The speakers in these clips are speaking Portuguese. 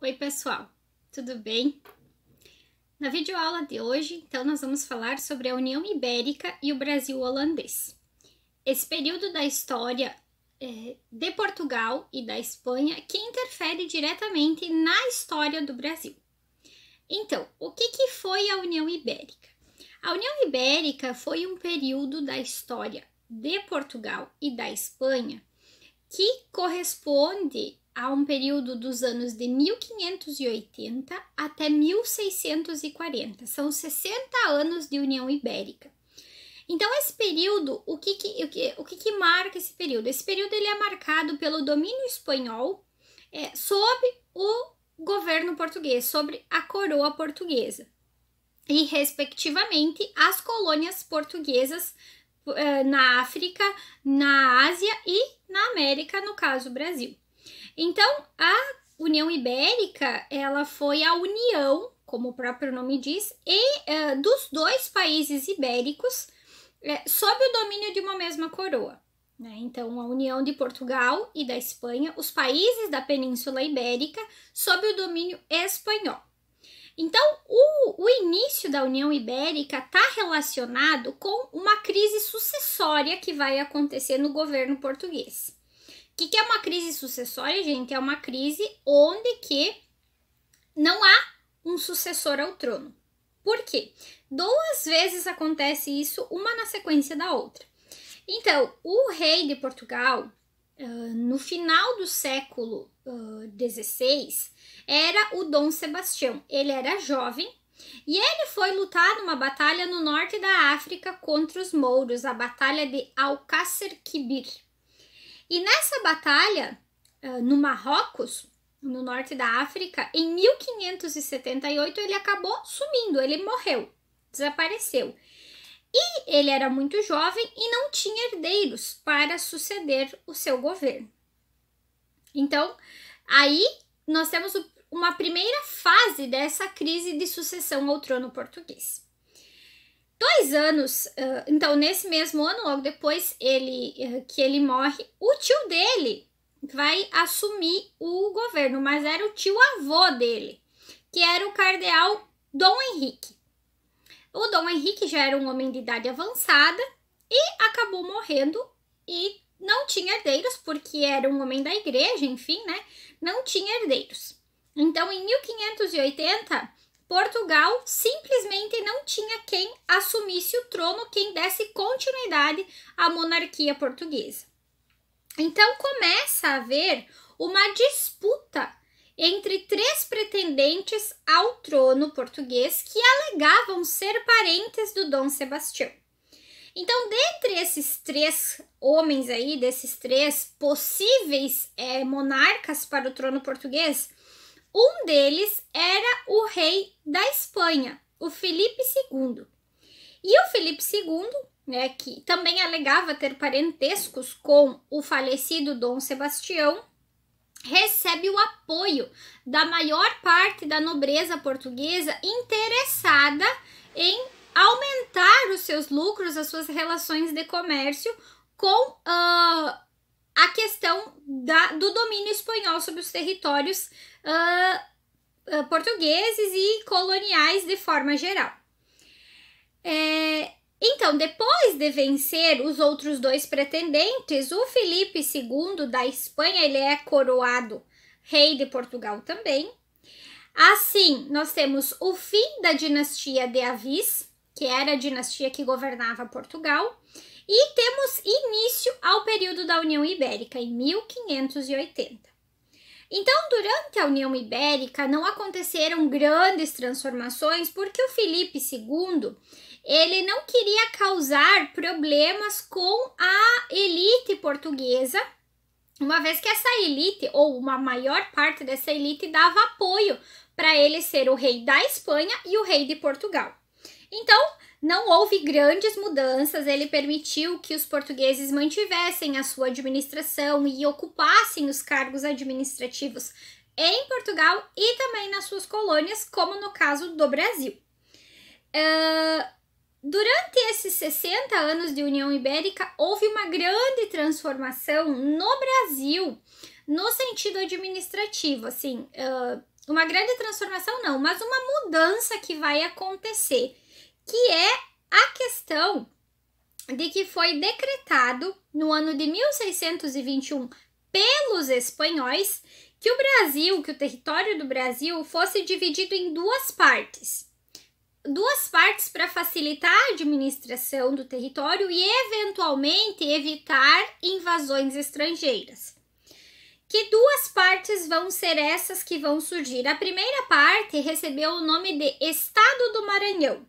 Oi pessoal, tudo bem? Na videoaula de hoje, então, nós vamos falar sobre a União Ibérica e o Brasil holandês. Esse período da história de Portugal e da Espanha que interfere diretamente na história do Brasil. Então, o que foi a União Ibérica? A União Ibérica foi um período da história de Portugal e da Espanha que corresponde a um período dos anos de 1580 até 1640. São 60 anos de União Ibérica. Então, esse período, o que marca esse período? Esse período ele é marcado pelo domínio espanhol sob o governo português, sobre a coroa portuguesa. E, respectivamente, as colônias portuguesas na África, na Ásia e na América, no caso Brasil. Então, a União Ibérica, ela foi a união, como o próprio nome diz, dos dois países ibéricos sob o domínio de uma mesma coroa. Né? Então, a união de Portugal e da Espanha, os países da Península Ibérica sob o domínio espanhol. Então, o início da União Ibérica está relacionado com uma crise sucessória que vai acontecer no governo português. O que é uma crise sucessória, gente? É uma crise onde que não há um sucessor ao trono. Por quê? 2 vezes acontece isso, uma na sequência da outra. Então, o rei de Portugal, no final do século XVI, era o Dom Sebastião. Ele era jovem e ele foi lutar numa batalha no norte da África contra os mouros, a batalha de Alcácer Quibir. E nessa batalha, no Marrocos, no norte da África, em 1578, ele acabou sumindo, ele morreu, desapareceu. E ele era muito jovem e não tinha herdeiros para suceder o seu governo. Então, aí nós temos uma primeira fase dessa crise de sucessão ao trono português. 2 anos, então nesse mesmo ano, logo depois que ele morre, o tio dele vai assumir o governo, mas era o tio-avô dele, que era o cardeal Dom Henrique. O Dom Henrique já era um homem de idade avançada e acabou morrendo e não tinha herdeiros, porque era um homem da igreja, enfim, né? Não tinha herdeiros. Então, em 1580, Portugal simplesmente não tinha quem assumisse o trono, quem desse continuidade à monarquia portuguesa. Então começa a haver uma disputa entre 3 pretendentes ao trono português que alegavam ser parentes do Dom Sebastião. Então, dentre esses 3 homens aí, desses 3 possíveis monarcas para o trono português, um deles era o rei da Espanha, o Filipe II. E o Filipe II, né, que também alegava ter parentescos com o falecido Dom Sebastião, recebe o apoio da maior parte da nobreza portuguesa interessada em aumentar os seus lucros, as suas relações de comércio com a questão do domínio espanhol sobre os territórios portugueses e coloniais de forma geral. Então, depois de vencer os outros 2 pretendentes, o Filipe II da Espanha, ele é coroado rei de Portugal também. Assim, nós temos o fim da dinastia de Avis, que era a dinastia que governava Portugal, e temos início ao período da União Ibérica, em 1580. Então, durante a União Ibérica, não aconteceram grandes transformações, porque o Filipe II, ele não queria causar problemas com a elite portuguesa, uma vez que essa elite, ou uma maior parte dessa elite, dava apoio para ele ser o rei da Espanha e o rei de Portugal. Então, não houve grandes mudanças, ele permitiu que os portugueses mantivessem a sua administração e ocupassem os cargos administrativos em Portugal e também nas suas colônias, como no caso do Brasil. Durante esses 60 anos de União Ibérica, houve uma grande transformação no Brasil no sentido administrativo, assim, uma grande transformação não, mas uma mudança que vai acontecer, que é a questão de que foi decretado no ano de 1621 pelos espanhóis que o território do Brasil fosse dividido em duas partes para facilitar a administração do território e eventualmente evitar invasões estrangeiras. Que duas partes vão ser essas que vão surgir? A primeira parte recebeu o nome de Estado do Maranhão.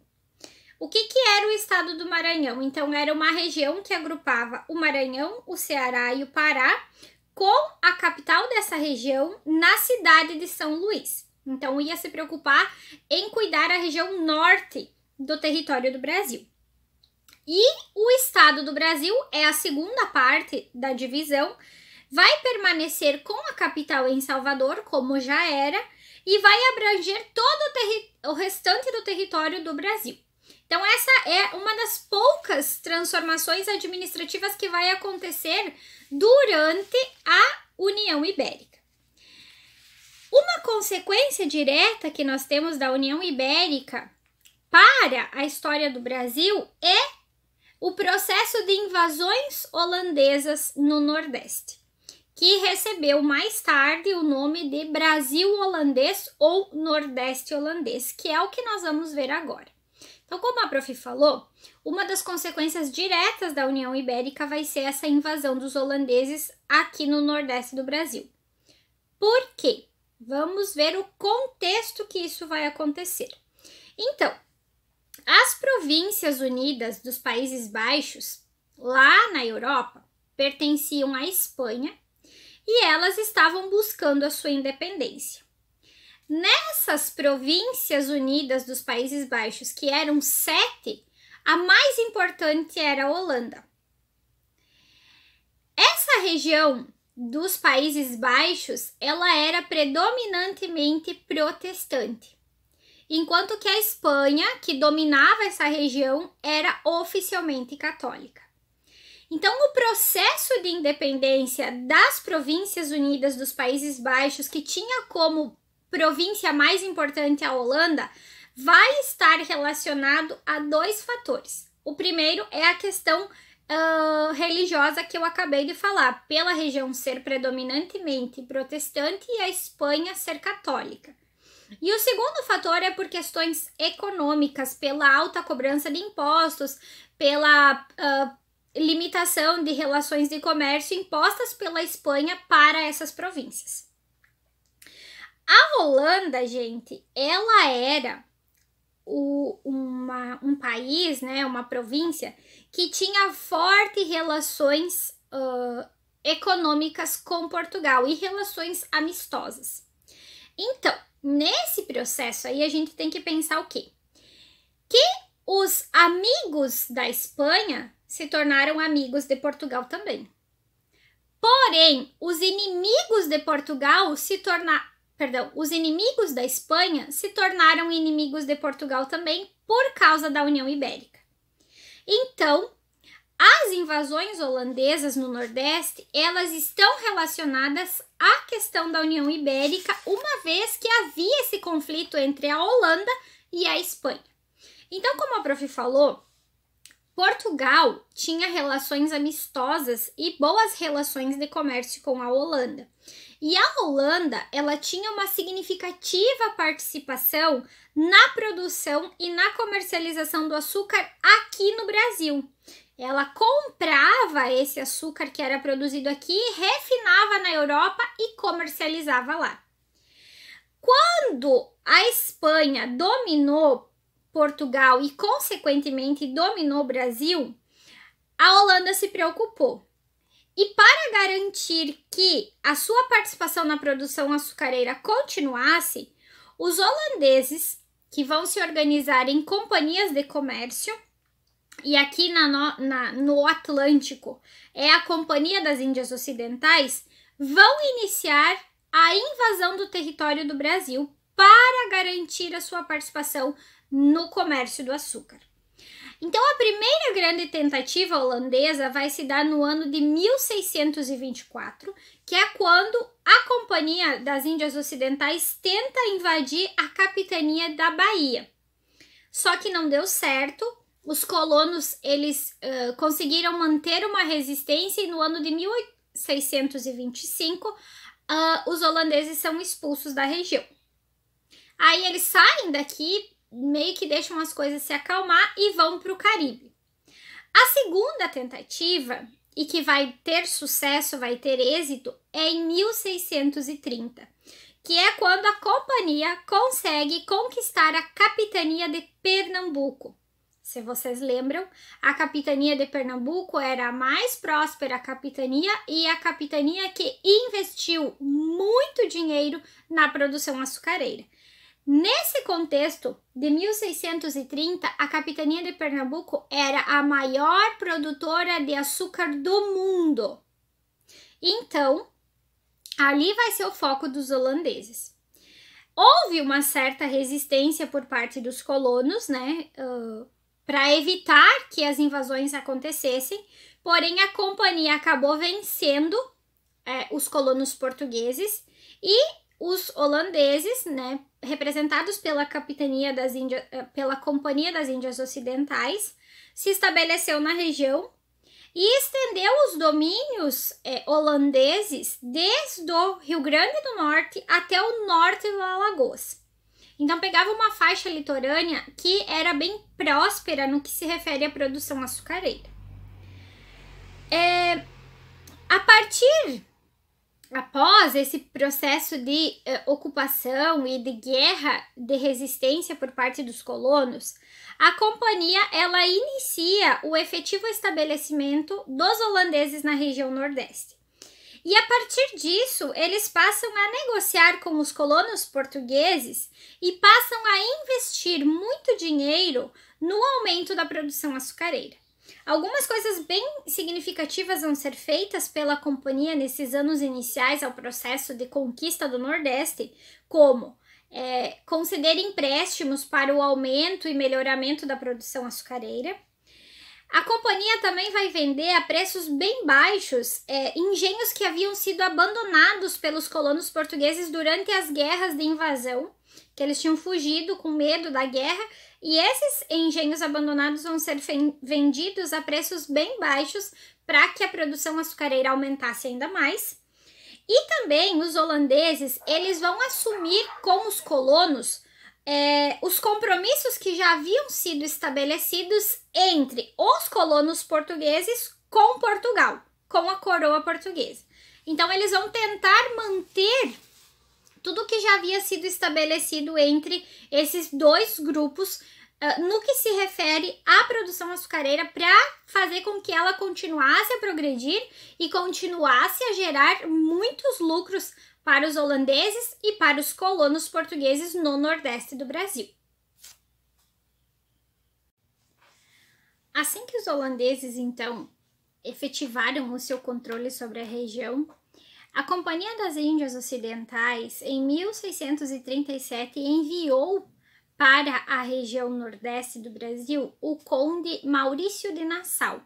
O que era o Estado do Maranhão? Então, era uma região que agrupava o Maranhão, o Ceará e o Pará, com a capital dessa região na cidade de São Luís. Então, ia se preocupar em cuidar a região norte do território do Brasil. E o Estado do Brasil é a segunda parte da divisão, vai permanecer com a capital em Salvador, como já era, e vai abranger todo o restante do território do Brasil. Então, essa é uma das poucas transformações administrativas que vai acontecer durante a União Ibérica. Uma consequência direta que nós temos da União Ibérica para a história do Brasil é o processo de invasões holandesas no Nordeste, que recebeu mais tarde o nome de Brasil holandês ou Nordeste holandês, que é o que nós vamos ver agora. Então, como a prof falou, uma das consequências diretas da União Ibérica vai ser essa invasão dos holandeses aqui no Nordeste do Brasil. Por quê? Vamos ver o contexto que isso vai acontecer. Então, as Províncias Unidas dos Países Baixos, lá na Europa, pertenciam à Espanha e elas estavam buscando a sua independência. Nessas Províncias Unidas dos Países Baixos, que eram 7, a mais importante era a Holanda. Essa região dos Países Baixos, ela era predominantemente protestante, enquanto que a Espanha, que dominava essa região, era oficialmente católica. Então, o processo de independência das Províncias Unidas dos Países Baixos, que tinha como província mais importante a Holanda, vai estar relacionado a 2 fatores. O primeiro é a questão religiosa que eu acabei de falar, pela região ser predominantemente protestante e a Espanha ser católica. E o segundo fator é por questões econômicas, pela alta cobrança de impostos, pela limitação de relações de comércio impostas pela Espanha para essas províncias. A Holanda, gente, ela era um país, né, uma província que tinha fortes relações econômicas com Portugal e relações amistosas. Então, nesse processo aí, a gente tem que pensar o quê? Que os amigos da Espanha se tornaram amigos de Portugal também. Porém, os inimigos de Portugal os inimigos da Espanha se tornaram inimigos de Portugal também por causa da União Ibérica. Então, as invasões holandesas no Nordeste, elas estão relacionadas à questão da União Ibérica, uma vez que havia esse conflito entre a Holanda e a Espanha. Então, como a prof falou, Portugal tinha relações amistosas e boas relações de comércio com a Holanda. E a Holanda, ela tinha uma significativa participação na produção e na comercialização do açúcar aqui no Brasil. Ela comprava esse açúcar que era produzido aqui, refinava na Europa e comercializava lá. Quando a Espanha dominou Portugal e, consequentemente, dominou o Brasil, a Holanda se preocupou. E para garantir que a sua participação na produção açucareira continuasse, os holandeses, que vão se organizar em companhias de comércio, e aqui no Atlântico é a Companhia das Índias Ocidentais, vão iniciar a invasão do território do Brasil para garantir a sua participação no comércio do açúcar. Então, a primeira grande tentativa holandesa vai se dar no ano de 1624, que é quando a Companhia das Índias Ocidentais tenta invadir a capitania da Bahia. Só que não deu certo, os colonos eles conseguiram manter uma resistência e no ano de 1625 os holandeses são expulsos da região. Aí eles saem daqui, meio que deixam as coisas se acalmar e vão para o Caribe. A segunda tentativa, e que vai ter sucesso, vai ter êxito, é em 1630, que é quando a companhia consegue conquistar a capitania de Pernambuco. Se vocês lembram, a capitania de Pernambuco era a mais próspera capitania e a capitania que investiu muito dinheiro na produção açucareira. Nesse contexto, de 1630, a capitania de Pernambuco era a maior produtora de açúcar do mundo. Então, ali vai ser o foco dos holandeses. Houve uma certa resistência por parte dos colonos, né, para evitar que as invasões acontecessem, porém a companhia acabou vencendo os colonos portugueses e os holandeses, né, representados pela capitania das Índias, pela Companhia das Índias Ocidentais, se estabeleceu na região e estendeu os domínios holandeses desde o Rio Grande do Norte até o norte do Alagoas. Então pegava uma faixa litorânea que era bem próspera no que se refere à produção açucareira. Após esse processo de ocupação e de guerra de resistência por parte dos colonos, a companhia ela inicia o efetivo estabelecimento dos holandeses na região Nordeste. E a partir disso, eles passam a negociar com os colonos portugueses e passam a investir muito dinheiro no aumento da produção açucareira. Algumas coisas bem significativas vão ser feitas pela companhia nesses anos iniciais ao processo de conquista do Nordeste, como conceder empréstimos para o aumento e melhoramento da produção açucareira. A companhia também vai vender a preços bem baixos engenhos que haviam sido abandonados pelos colonos portugueses durante as guerras de invasão, que eles tinham fugido com medo da guerra, e esses engenhos abandonados vão ser vendidos a preços bem baixos para que a produção açucareira aumentasse ainda mais. E também os holandeses, eles vão assumir com os colonos os compromissos que já haviam sido estabelecidos entre os colonos portugueses com Portugal, com a coroa portuguesa. Então, eles vão tentar manter tudo que já havia sido estabelecido entre esses dois grupos no que se refere à produção açucareira para fazer com que ela continuasse a progredir e continuasse a gerar muitos lucros para os holandeses e para os colonos portugueses no Nordeste do Brasil. Assim que os holandeses, então, efetivaram o seu controle sobre a região, a Companhia das Índias Ocidentais, em 1637, enviou para a região Nordeste do Brasil o conde Maurício de Nassau.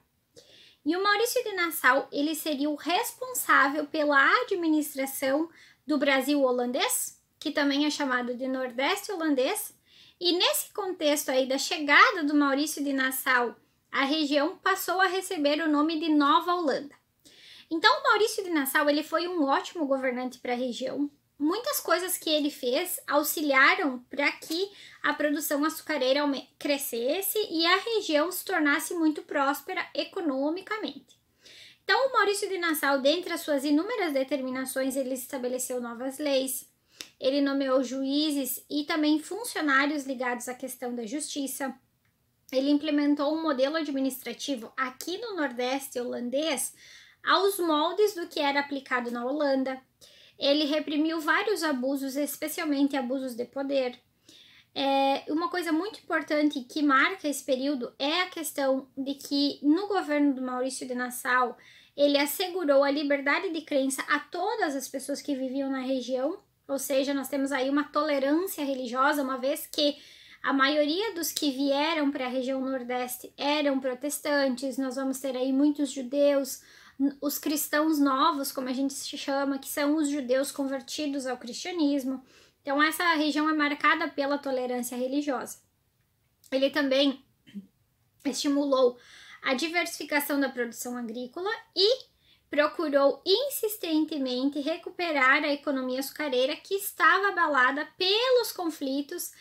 E o Maurício de Nassau, ele seria o responsável pela administração do Brasil holandês, que também é chamado de Nordeste holandês. E nesse contexto aí da chegada do Maurício de Nassau, a região passou a receber o nome de Nova Holanda. Então, o Maurício de Nassau, ele foi um ótimo governante para a região. Muitas coisas que ele fez auxiliaram para que a produção açucareira crescesse e a região se tornasse muito próspera economicamente. Então, o Maurício de Nassau, dentre as suas inúmeras determinações, ele estabeleceu novas leis, ele nomeou juízes e também funcionários ligados à questão da justiça. Ele implementou um modelo administrativo aqui no Nordeste holandês aos moldes do que era aplicado na Holanda. Ele reprimiu vários abusos, especialmente abusos de poder. Uma coisa muito importante que marca esse período é a questão de que no governo do Maurício de Nassau, ele assegurou a liberdade de crença a todas as pessoas que viviam na região, ou seja, nós temos aí uma tolerância religiosa, uma vez que A maioria dos que vieram para a região Nordeste eram protestantes, nós vamos ter aí muitos judeus, os cristãos novos, como a gente se chama, que são os judeus convertidos ao cristianismo. Então, essa região é marcada pela tolerância religiosa. Ele também estimulou a diversificação da produção agrícola e procurou insistentemente recuperar a economia açucareira que estava abalada pelos conflitos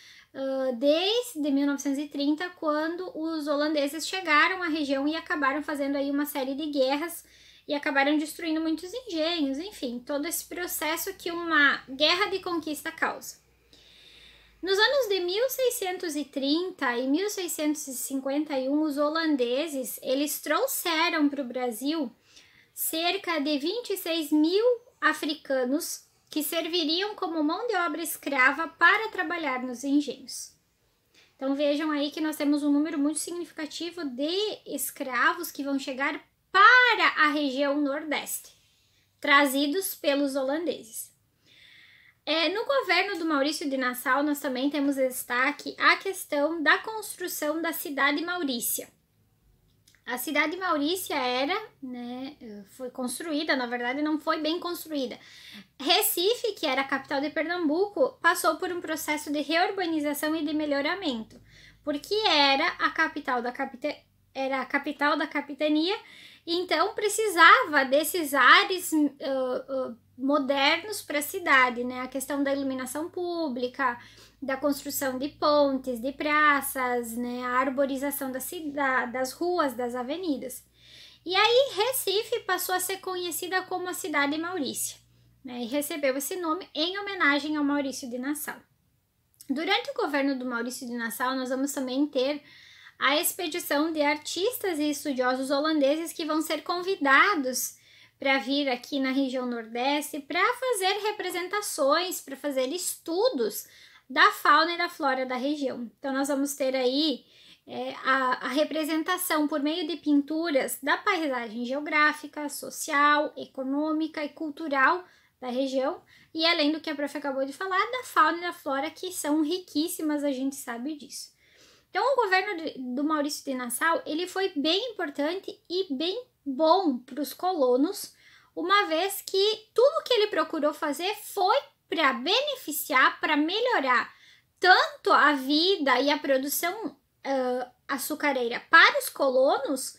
desde 1930, quando os holandeses chegaram à região e acabaram fazendo aí uma série de guerras e acabaram destruindo muitos engenhos, enfim, todo esse processo que uma guerra de conquista causa. Nos anos de 1630 e 1651, os holandeses, eles trouxeram para o Brasil cerca de 26 mil africanos que serviriam como mão de obra escrava para trabalhar nos engenhos. Então vejam aí que nós temos um número muito significativo de escravos que vão chegar para a região Nordeste, trazidos pelos holandeses. No governo do Maurício de Nassau, nós também temos destaque a questão da construção da cidade Maurícia. A cidade Maurícia foi construída, na verdade não foi bem construída. Recife, que era a capital de Pernambuco, passou por um processo de reurbanização e de melhoramento, porque era a capital da capitania, e então precisava desses ares modernos para a cidade, né? A questão da iluminação pública, da construção de pontes, de praças, né? A arborização das ruas, das avenidas. E aí Recife passou a ser conhecida como a cidade Maurícia, né? E recebeu esse nome em homenagem ao Maurício de Nassau. Durante o governo do Maurício de Nassau, nós vamos também ter a expedição de artistas e estudiosos holandeses que vão ser convidados para vir aqui na região Nordeste para fazer representações, para fazer estudos da fauna e da flora da região. Então, nós vamos ter aí a representação por meio de pinturas da paisagem geográfica, social, econômica e cultural da região, e além do que a prof acabou de falar, da fauna e da flora, que são riquíssimas, a gente sabe disso. Então, o governo do Maurício de Nassau, ele foi bem importante e bem bom para os colonos, uma vez que tudo que ele procurou fazer foi para beneficiar, para melhorar tanto a vida e a produção açucareira para os colonos,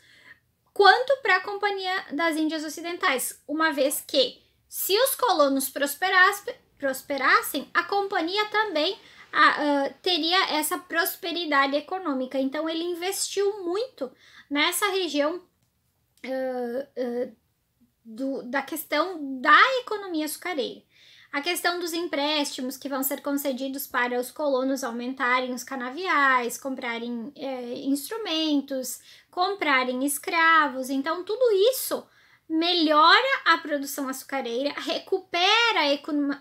quanto para a Companhia das Índias Ocidentais, uma vez que, se os colonos prosperassem, a companhia também teria essa prosperidade econômica. Então, ele investiu muito nessa região da questão da economia açucareira. A questão dos empréstimos que vão ser concedidos para os colonos aumentarem os canaviais, comprarem instrumentos, comprarem escravos. Então, tudo isso melhora a produção açucareira, recupera a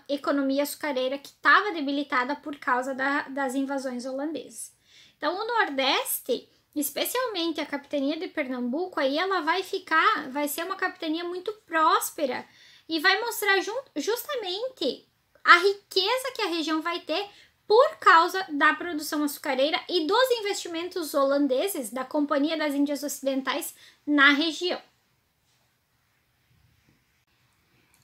economia açucareira que estava debilitada por causa das invasões holandesas. Então, o Nordeste, especialmente a capitania de Pernambuco, aí ela vai ser uma capitania muito próspera e vai mostrar justamente a riqueza que a região vai ter por causa da produção açucareira e dos investimentos holandeses da Companhia das Índias Ocidentais na região.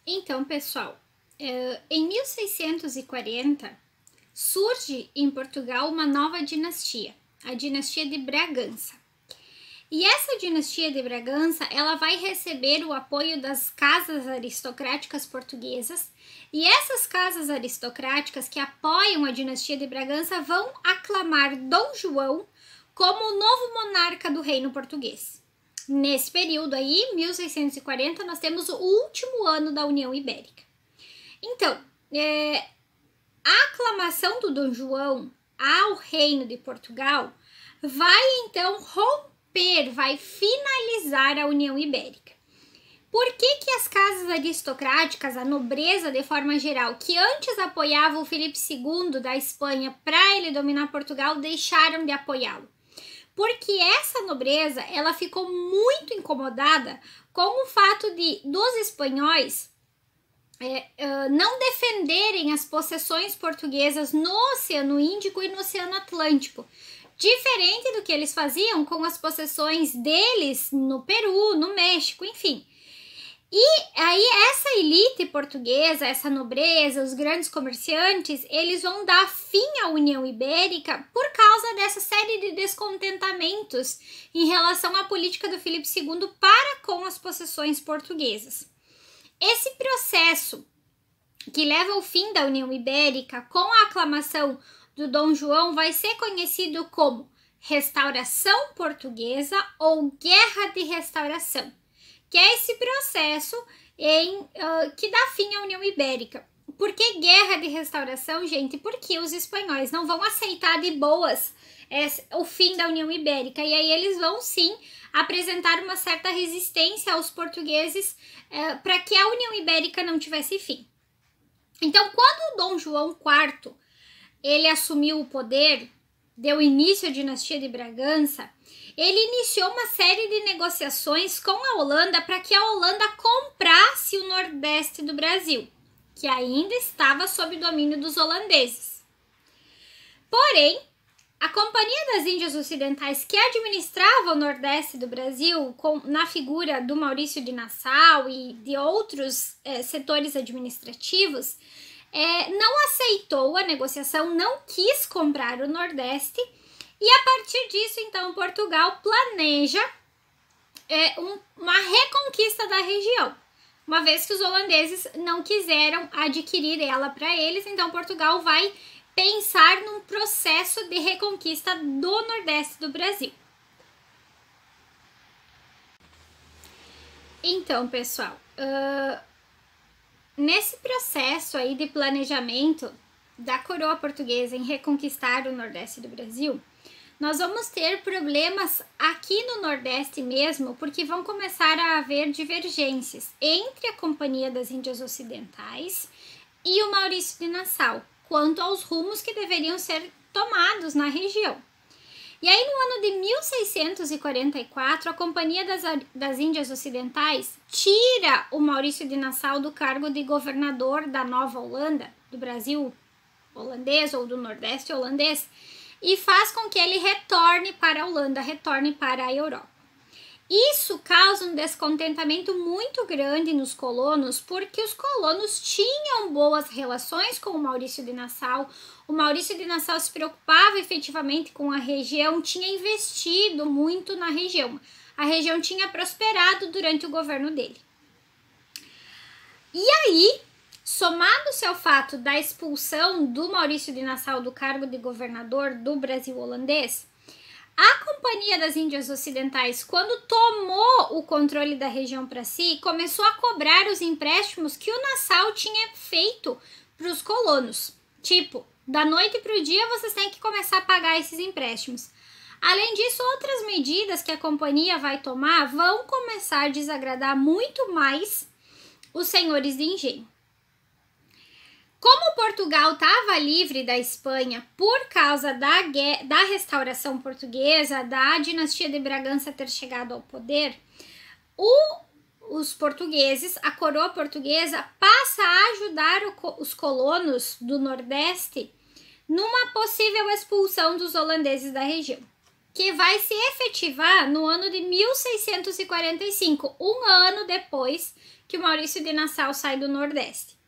Então, pessoal, em 1640 surge em Portugal uma nova dinastia, a dinastia de Bragança. E essa dinastia de Bragança, ela vai receber o apoio das casas aristocráticas portuguesas, e essas casas aristocráticas que apoiam a dinastia de Bragança vão aclamar Dom João como o novo monarca do reino português. Nesse período aí, 1640, nós temos o último ano da União Ibérica. Então, a aclamação do Dom João ao reino de Portugal vai então vai finalizar a União Ibérica. Por que as casas aristocráticas, a nobreza de forma geral, que antes apoiavam o Filipe II da Espanha para ele dominar Portugal, deixaram de apoiá-lo? Porque essa nobreza, ela ficou muito incomodada com o fato dos espanhóis não defenderem as possessões portuguesas no Oceano Índico e no Oceano Atlântico, diferente do que eles faziam com as possessões deles no Peru, no México, enfim. E aí essa elite portuguesa, essa nobreza, os grandes comerciantes, eles vão dar fim à União Ibérica por causa dessa série de descontentamentos em relação à política do Filipe II para com as possessões portuguesas. Esse processo que leva ao fim da União Ibérica com a aclamação do Dom João vai ser conhecido como Restauração Portuguesa ou Guerra de Restauração, que é esse processo que dá fim à União Ibérica. Por que Guerra de Restauração, gente? Porque os espanhóis não vão aceitar de boas o fim da União Ibérica, e aí eles vão sim apresentar uma certa resistência aos portugueses para que a União Ibérica não tivesse fim. Então, quando o Dom João IV ele assumiu o poder, deu início à dinastia de Bragança, ele iniciou uma série de negociações com a Holanda para que a Holanda comprasse o Nordeste do Brasil, que ainda estava sob domínio dos holandeses. Porém, a Companhia das Índias Ocidentais, que administrava o Nordeste do Brasil, na figura do Maurício de Nassau e de outros setores administrativos, não aceitou a negociação, não quis comprar o Nordeste, e a partir disso, então, Portugal planeja uma reconquista da região. Uma vez que os holandeses não quiseram adquirir ela para eles, então Portugal vai pensar num processo de reconquista do Nordeste do Brasil. Então, pessoal, nesse processo aí de planejamento da coroa portuguesa em reconquistar o Nordeste do Brasil, nós vamos ter problemas aqui no Nordeste mesmo, porque vão começar a haver divergências entre a Companhia das Índias Ocidentais e o Maurício de Nassau, quanto aos rumos que deveriam ser tomados na região. E aí, no ano de 1644, a Companhia das Índias Ocidentais tira o Maurício de Nassau do cargo de governador da Nova Holanda, do Brasil holandês ou do Nordeste holandês, e faz com que ele retorne para a Holanda, retorne para a Europa. Isso causa um descontentamento muito grande nos colonos, porque os colonos tinham boas relações com o Maurício de Nassau. O Maurício de Nassau se preocupava efetivamente com a região, tinha investido muito na região. A região tinha prosperado durante o governo dele. E aí, somado-se ao fato da expulsão do Maurício de Nassau do cargo de governador do Brasil holandês, a Companhia das Índias Ocidentais, quando tomou o controle da região para si, começou a cobrar os empréstimos que o Nassau tinha feito para os colonos. Tipo, da noite para o dia vocês têm que começar a pagar esses empréstimos. Além disso, outras medidas que a companhia vai tomar vão começar a desagradar muito mais os senhores de engenho. Como Portugal estava livre da Espanha por causa da restauração portuguesa, da dinastia de Bragança ter chegado ao poder, os portugueses, a coroa portuguesa, passa a ajudar os colonos do Nordeste numa possível expulsão dos holandeses da região, que vai se efetivar no ano de 1645, um ano depois que o Maurício de Nassau sai do Nordeste.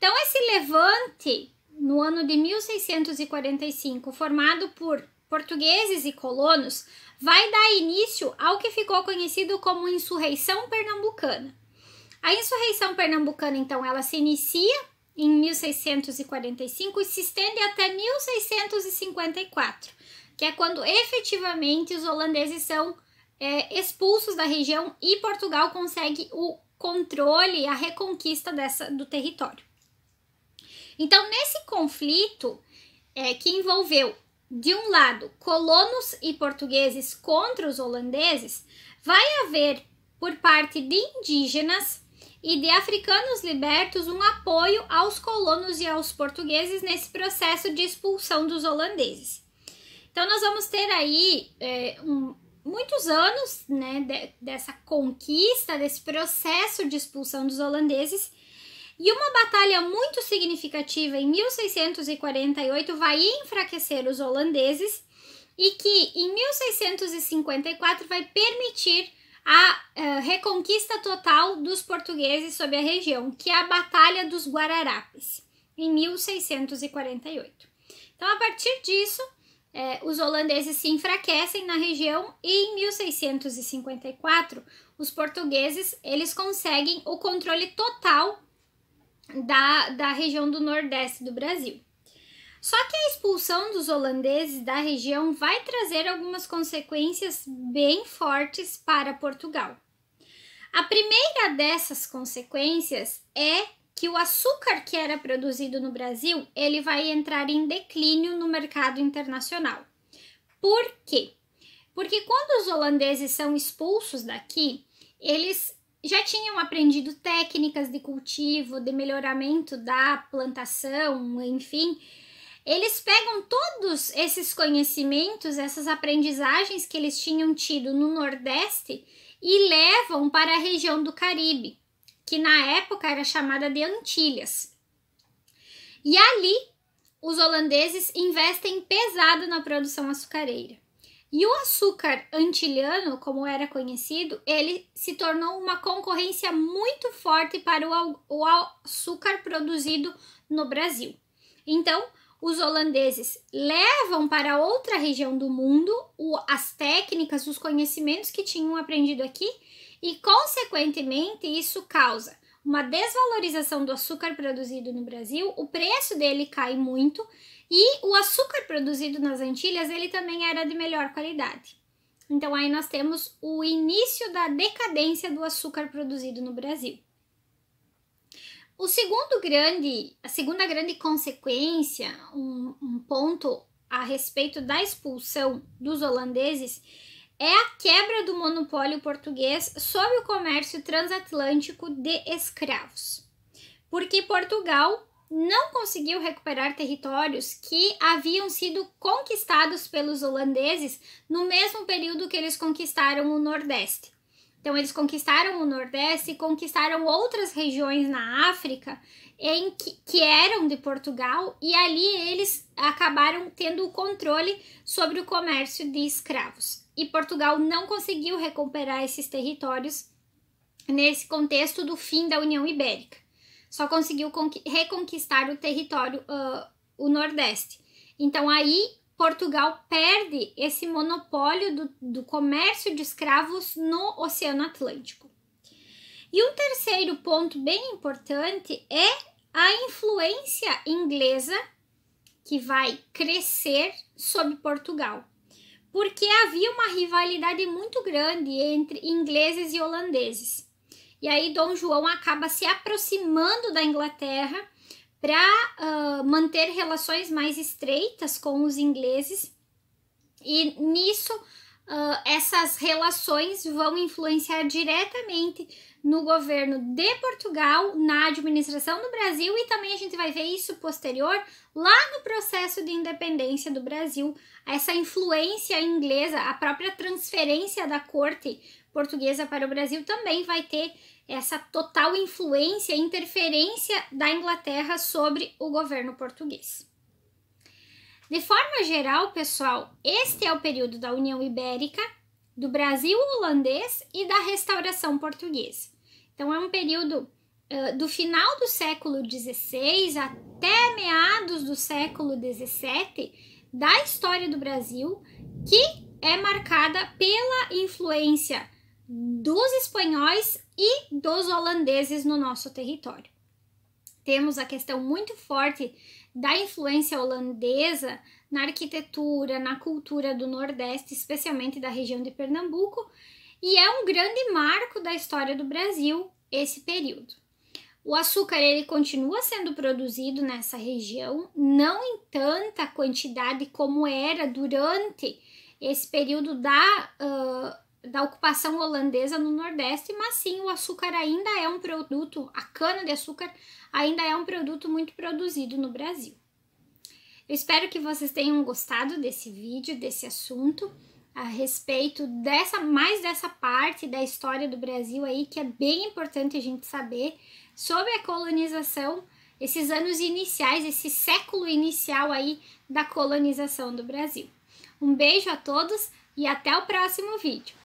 Então, esse levante, no ano de 1645, formado por portugueses e colonos, vai dar início ao que ficou conhecido como Insurreição Pernambucana. A Insurreição Pernambucana, então, ela se inicia em 1645 e se estende até 1654, que é quando efetivamente os holandeses são expulsos da região e Portugal consegue o controle, a reconquista do território. Então, nesse conflito que envolveu, de um lado, colonos e portugueses contra os holandeses, vai haver, por parte de indígenas e de africanos libertos, um apoio aos colonos e aos portugueses nesse processo de expulsão dos holandeses. Então, nós vamos ter aí muitos anos, né, dessa conquista, desse processo de expulsão dos holandeses. E uma batalha muito significativa em 1648 vai enfraquecer os holandeses e que em 1654 vai permitir a reconquista total dos portugueses sobre a região, que é a Batalha dos Guararapes, em 1648. Então, a partir disso, os holandeses se enfraquecem na região e em 1654 os portugueses eles conseguem o controle total da região do Nordeste do Brasil. Só que a expulsão dos holandeses da região vai trazer algumas consequências bem fortes para Portugal. A primeira dessas consequências é que o açúcar que era produzido no Brasil, ele vai entrar em declínio no mercado internacional. Por quê? Porque quando os holandeses são expulsos daqui, eles já tinham aprendido técnicas de cultivo, de melhoramento da plantação, enfim. Eles pegam todos esses conhecimentos, essas aprendizagens que eles tinham tido no Nordeste e levam para a região do Caribe, que na época era chamada de Antilhas. E ali, os holandeses investem pesado na produção açucareira. E o açúcar antilhano, como era conhecido, ele se tornou uma concorrência muito forte para o açúcar produzido no Brasil. Então, os holandeses levam para outra região do mundo as técnicas, os conhecimentos que tinham aprendido aqui e, consequentemente, isso causa uma desvalorização do açúcar produzido no Brasil, o preço dele cai muito e o açúcar produzido nas Antilhas, ele também era de melhor qualidade. Então, aí nós temos o início da decadência do açúcar produzido no Brasil. A segunda grande consequência, um ponto a respeito da expulsão dos holandeses, é a quebra do monopólio português sobre o comércio transatlântico de escravos. Porque Portugal não conseguiu recuperar territórios que haviam sido conquistados pelos holandeses no mesmo período que eles conquistaram o Nordeste. Então, eles conquistaram o Nordeste e conquistaram outras regiões na África que eram de Portugal e ali eles acabaram tendo o controle sobre o comércio de escravos. E Portugal não conseguiu recuperar esses territórios nesse contexto do fim da União Ibérica. Só conseguiu reconquistar o território, o Nordeste. Então, aí Portugal perde esse monopólio do comércio de escravos no Oceano Atlântico. E um terceiro ponto bem importante é a influência inglesa que vai crescer sobre Portugal, porque havia uma rivalidade muito grande entre ingleses e holandeses. E aí Dom João acaba se aproximando da Inglaterra para manter relações mais estreitas com os ingleses e nisso essas relações vão influenciar diretamente no governo de Portugal, na administração do Brasil e também a gente vai ver isso posterior lá no processo de independência do Brasil, essa influência inglesa, a própria transferência da corte portuguesa para o Brasil também vai ter essa total influência e interferência da Inglaterra sobre o governo português. De forma geral, pessoal, este é o período da União Ibérica, do Brasil holandês e da restauração portuguesa. Então, é um período do final do século XVI até meados do século XVII da história do Brasil, que é marcada pela influência dos espanhóis e dos holandeses no nosso território. Temos a questão muito forte da influência holandesa na arquitetura, na cultura do Nordeste, especialmente da região de Pernambuco, e é um grande marco da história do Brasil esse período. O açúcar ele continua sendo produzido nessa região, não em tanta quantidade como era durante esse período da ocupação holandesa no Nordeste, mas sim o açúcar ainda é um produto, a cana-de-açúcar ainda é um produto muito produzido no Brasil. Eu espero que vocês tenham gostado desse vídeo, desse assunto. a respeito mais dessa parte da história do Brasil aí, que é bem importante a gente saber sobre a colonização, esses anos iniciais, esse século inicial aí da colonização do Brasil. Um beijo a todos e até o próximo vídeo.